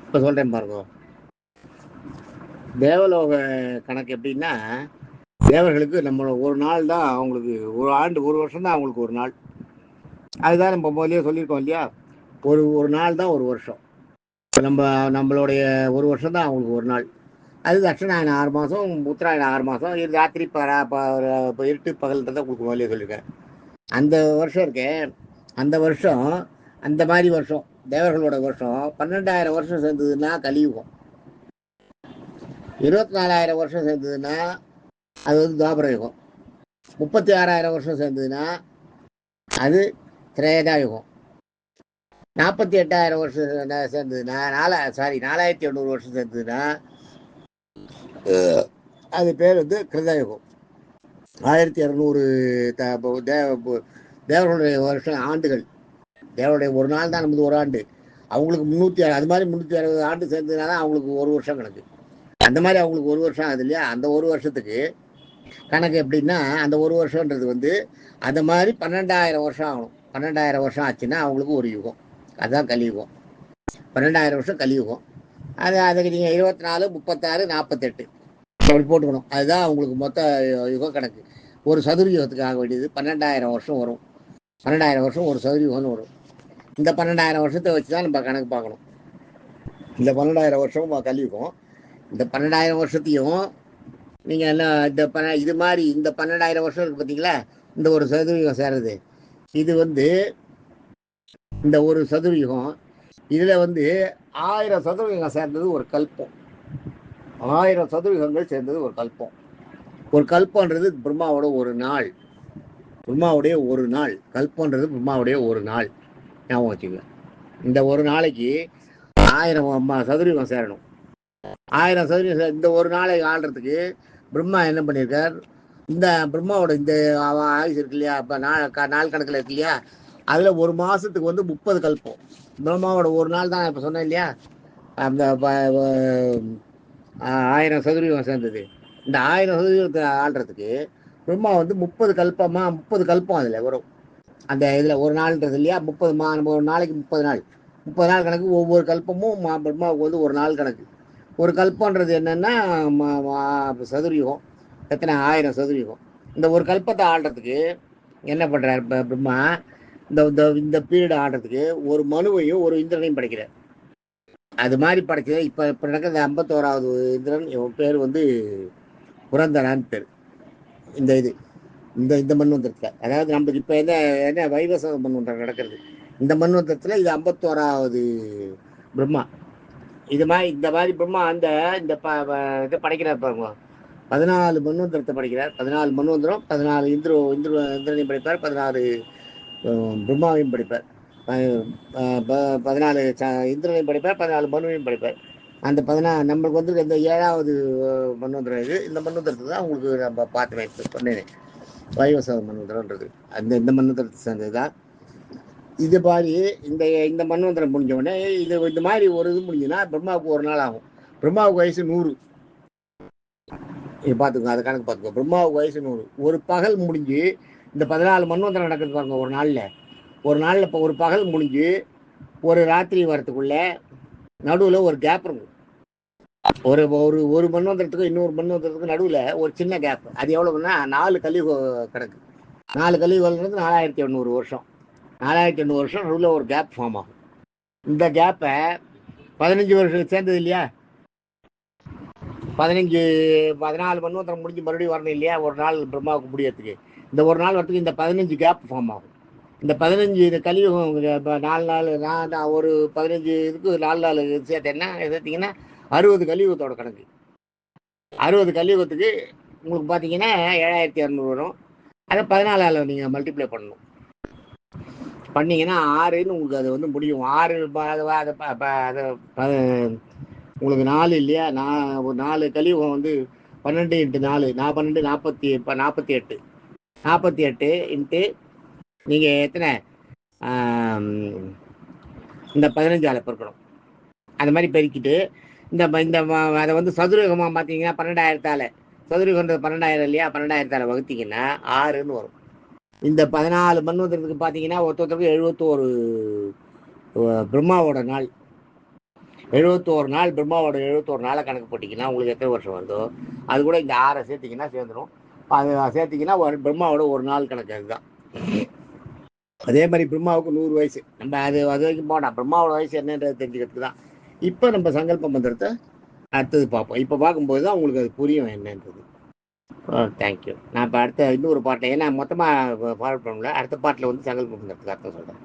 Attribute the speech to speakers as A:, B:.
A: இப்போ சொல்கிறேன் பாருங்க. தேவலோக கணக்கு எப்படின்னா, தேவர்களுக்கு நம்ம ஒரு நாள் தான் அவங்களுக்கு, ஒரு ஆண்டு, ஒரு வருஷம் தான் அவங்களுக்கு ஒரு நாள். அதுதான் நம்ம முதலே சொல்லியிருக்கோம் இல்லையா, ஒரு ஒரு நாள் தான் ஒரு வருஷம். நம்மளுடைய ஒரு வருஷம் தான் அவங்களுக்கு ஒரு நாள். அது தட்சிணாயனம் 6 மாதம், உத்தராயணம் 6 மாதம், இது ராத்திரி இருட்டு பகல்ன்றதை உங்களுக்கு முதலே சொல்லியிருக்கேன். அந்த வருஷம் இருக்கே, அந்த வருஷம், அந்த மாதிரி வருஷம் தேவர்களோட வருஷம் 12,000 வருஷம் சேர்ந்ததுன்னா கலியுகம். 24,000 வருஷம் சேர்ந்ததுன்னா அது வந்து துவாபர யுகம். 36,000 வருஷம் சேர்ந்ததுன்னா அது திரேதா யுகம். 48,000 வருஷம் சேர்ந்ததுன்னா 4,800 வருஷம் சேர்ந்ததுன்னா அது பேர் வந்து கிருதயுகம். 1200 தேவர்களுடைய வருஷம் ஆண்டுகள். தேவருடைய ஒரு நாள் தான் நமது ஒரு ஆண்டு. அவங்களுக்கு 360, அது மாதிரி 360 ஆண்டு சேர்ந்ததுனால அவங்களுக்கு ஒரு வருஷம் கணக்கு. அந்த மாதிரி அவங்களுக்கு ஒரு வருஷம் ஆகுது இல்லையா, அந்த ஒரு வருஷத்துக்கு கணக்கு எப்படின்னா, அந்த ஒரு வருஷன்றது வந்து அந்த மாதிரி 12,000 வருஷம் ஆகணும். 12,000 வருஷம் ஆச்சுன்னா அவங்களுக்கு ஒரு யுகம். அதுதான் கலியுகம். 12,000 வருஷம் கலியுகம். அதுக்கு நீங்கள் 24, 36, 48 அப்படி போட்டுக்கணும். அதுதான் அவங்களுக்கு மொத்த யுக கணக்கு. ஒரு சதுர யுகத்துக்கு ஆக வேண்டியது 12,000 வருஷம் வரும். 12,000 வருஷம் ஒரு சதுர யுகம்னு வரும். இந்த 12,000 வருஷத்தை வச்சு தான் நம்ம கணக்கு பார்க்கணும். இந்த 12,000 வருஷம் கலியுகம். இந்த 12,000 வருஷத்தையும் நீங்கள் என்ன இது மாதிரி இந்த 12,000 வருஷம் இருக்குது பார்த்தீங்களா, இந்த ஒரு சதுரயுகம் சேர்றது, இது வந்து இந்த ஒரு சதுரயுகம், இதில் வந்து 1000 சதுரயுகம் சேர்ந்தது ஒரு கல்பம். 1000 சதுரயுகங்கள் சேர்ந்தது ஒரு கல்பம். ஒரு கல்பன்றது பிரம்மாவோட ஒரு நாள். பிரம்மாவுடைய ஒரு நாள் கல்பன்றது பிரம்மாவுடைய ஒரு நாள். ஞாபகம் வச்சுக்க. இந்த ஒரு நாளைக்கு 1000 சதுரயுகம் சேரணும். 1000 சதுரயுகம் இந்த ஒரு நாளை ஆள்றதுக்கு பிரம்மா என்ன பண்ணியிருக்கார், இந்த பிரம்மாவோட இந்த ஆயுசு இருக்கு இல்லையா, இப்போ நாள் கணக்கில் இருக்கு இல்லையா, அதில் ஒரு மாதத்துக்கு வந்து 30 கல்பம். பிரம்மாவோட ஒரு நாள் தான் இப்போ சொன்னேன் இல்லையா, அந்த 1000 சதுரயுகம் சேர்ந்தது. இந்த 1000 சதுரயுகத்தை ஆள்றதுக்கு பிரம்மா வந்து 30 கல்பம் அதில் வரும். அந்த இதில் ஒரு நாள்ன்றது இல்லையா, 30 ஒரு நாளைக்கு 30 நாள், 30 நாள் கணக்கு. ஒவ்வொரு கல்பமும் பிரம்மாவுக்கு வந்து ஒரு நாள் கணக்கு. ஒரு கல்பன்றது என்னன்னா சதுரயுகம். எத்தனை 1000 சதுரயுகம். இந்த ஒரு கல்பத்தை ஆடுறதுக்கு என்ன பண்ணுறார் இப்போ பிரம்மா, இந்த பீரியட் ஆடுறதுக்கு ஒரு மனுவையும் ஒரு இந்திரனையும் படைக்கிறார். அது மாதிரி படைச்சது இப்போ நடக்கிற 51வது இந்திரன், இவன் பேர் வந்து புரந்தரான்னு பேர். இந்த இந்த மண்வந்திரத்தில், அதாவது நம்மளுக்கு இப்போ என்ன வைவச மண்வந்திரம் நடக்கிறது, இந்த மண்வந்திரத்தில் இது 51வது பிரம்மா. இது மாதிரி இந்த மாதிரி பிரம்மா இந்த இதை படைக்கிறார் பாருங்க. 14 மன்வந்திரத்தை படைக்கிறார். 14 மன்வந்திரம், 14 இந்திரனையும் படைப்பார், 16 பிரம்மாவையும் படைப்பார், 14 இந்திரனையும் படைப்பார், 14 மனுவையும் படைப்பார். அந்த 14 நம்மளுக்கு வந்து இந்த 7வது மன்வந்திரம் இது. இந்த மன்வந்திரத்துக்கு தான் உங்களுக்கு நம்ம பார்த்து சொன்னேன், வைவச மன்வந்திரன்றது. இந்த மன்வந்திரத்தை சேர்ந்தது தான். இது மாதிரி இந்த மன்வந்திரம் முடிஞ்ச உடனே இந்த மாதிரி ஒரு இது முடிஞ்சுன்னா பிரம்மாவுக்கு ஒரு நாள் ஆகும். பிரம்மாவுக்கு வயசு 100. பார்த்துக்கோ, அதை கணக்கு பார்த்துக்கோ. பிரம்மாவுக்கு வயசு 100. ஒரு பகல் முடிஞ்சு இந்த 14 மன்வந்திரம் நடக்குது பாருங்க. ஒரு நாளில் இப்போ ஒரு பகல் முடிஞ்சு ஒரு ராத்திரி வரத்துக்குள்ள நடுவில் ஒரு கேப் இருக்கும். ஒரு ஒரு ஒரு மன்வந்திரத்துக்கும் இன்னொரு மன்வந்திரத்துக்கும் நடுவில் ஒரு சின்ன கேப். அது எவ்வளவுன்னா 4 கலியுக கணக்கு. 4 கலியுகங்கிறது 4,800 வருஷம். 4,800 வருஷம் நடுவில் ஒரு கேப் ஃபார்ம் ஆகும். இந்த கேப்பை 15 வருஷம் சேர்ந்தது இல்லையா, 14 மன்வந்திரம் முடிஞ்சு மறுபடியும் வரணும் இல்லையா, ஒரு நாள் பிரம்மாவுக்கு முடியறதுக்கு. இந்த ஒரு நாள் வரத்துக்கு இந்த 15 கேப் ஃபார்ம் ஆகும். இந்த 15 கலியுகம் 4 நாள், ஒரு 15 இதுக்கு 4 நாள் சேர்த்து என்ன எடுத்தீங்கன்னா 60 கலியுகத்தோட கணக்கு. 60 கலியுகத்துக்கு உங்களுக்கு பார்த்தீங்கன்னா 7,200 வரும். அதை 14ஆல் நீங்கள் மல்டிப்ளை பண்ணணும். பண்ணிங்கன்னா 6ன்னு உங்களுக்கு அது வந்து முடியும். 6 அதை உங்களுக்கு 4 இல்லையா, ஒரு 4 கலியுகம் வந்து 12 × 4, 12, 48. 48 இன்ட்டு நீங்கள் எத்தனை இந்த 15ஆல் பெருக்கணும். அந்த மாதிரி பெருக்கிட்டு இந்த அதை வந்து சதுரயுகமாக பார்த்தீங்கன்னா 12,000ஆல், சதுரயுகன்றது 12,000 இல்லையா, 12,000ஆல் வகுத்தீங்கன்னா 6ன்னு வரும். இந்த 14 மன்வந்திரத்துக்கு பார்த்தீங்கன்னா ஒருத்தருக்கு 71 பிரம்மாவோட நாள். 71 நாள், பிரம்மாவோட 71 நாளை கணக்கு போட்டிங்கன்னா உங்களுக்கு எத்தனை வருஷம் வருதோ அது கூட இந்த 6 சேர்த்திங்கன்னா சேர்ந்துடும். அது சேர்த்திங்கன்னா பிரம்மாவோட ஒரு நாள் கணக்கு. அதுதான். அதே மாதிரி பிரம்மாவுக்கு 100 வயசு. நம்ம அது வரைக்கும் போனா பிரம்மாவோட வயசு என்னன்றது தெரிஞ்சுக்கிறதுக்கு தான். இப்போ நம்ம சங்கல்ப மந்திரத்தை அடுத்தது பார்ப்போம். இப்போ பார்க்கும்போது தான் உங்களுக்கு அது புரியும் என்னன்றது. தேங்க்யூ. நான் இப்போ அடுத்த இன்னொரு பாட்டை ஏன்னா மொத்தமாக ஃபார்வர்ட் பண்ணல, அடுத்த பாட்டில் வந்து சங்கல்ப மந்திரத்துக்கு அர்த்தம் சொல்கிறேன்.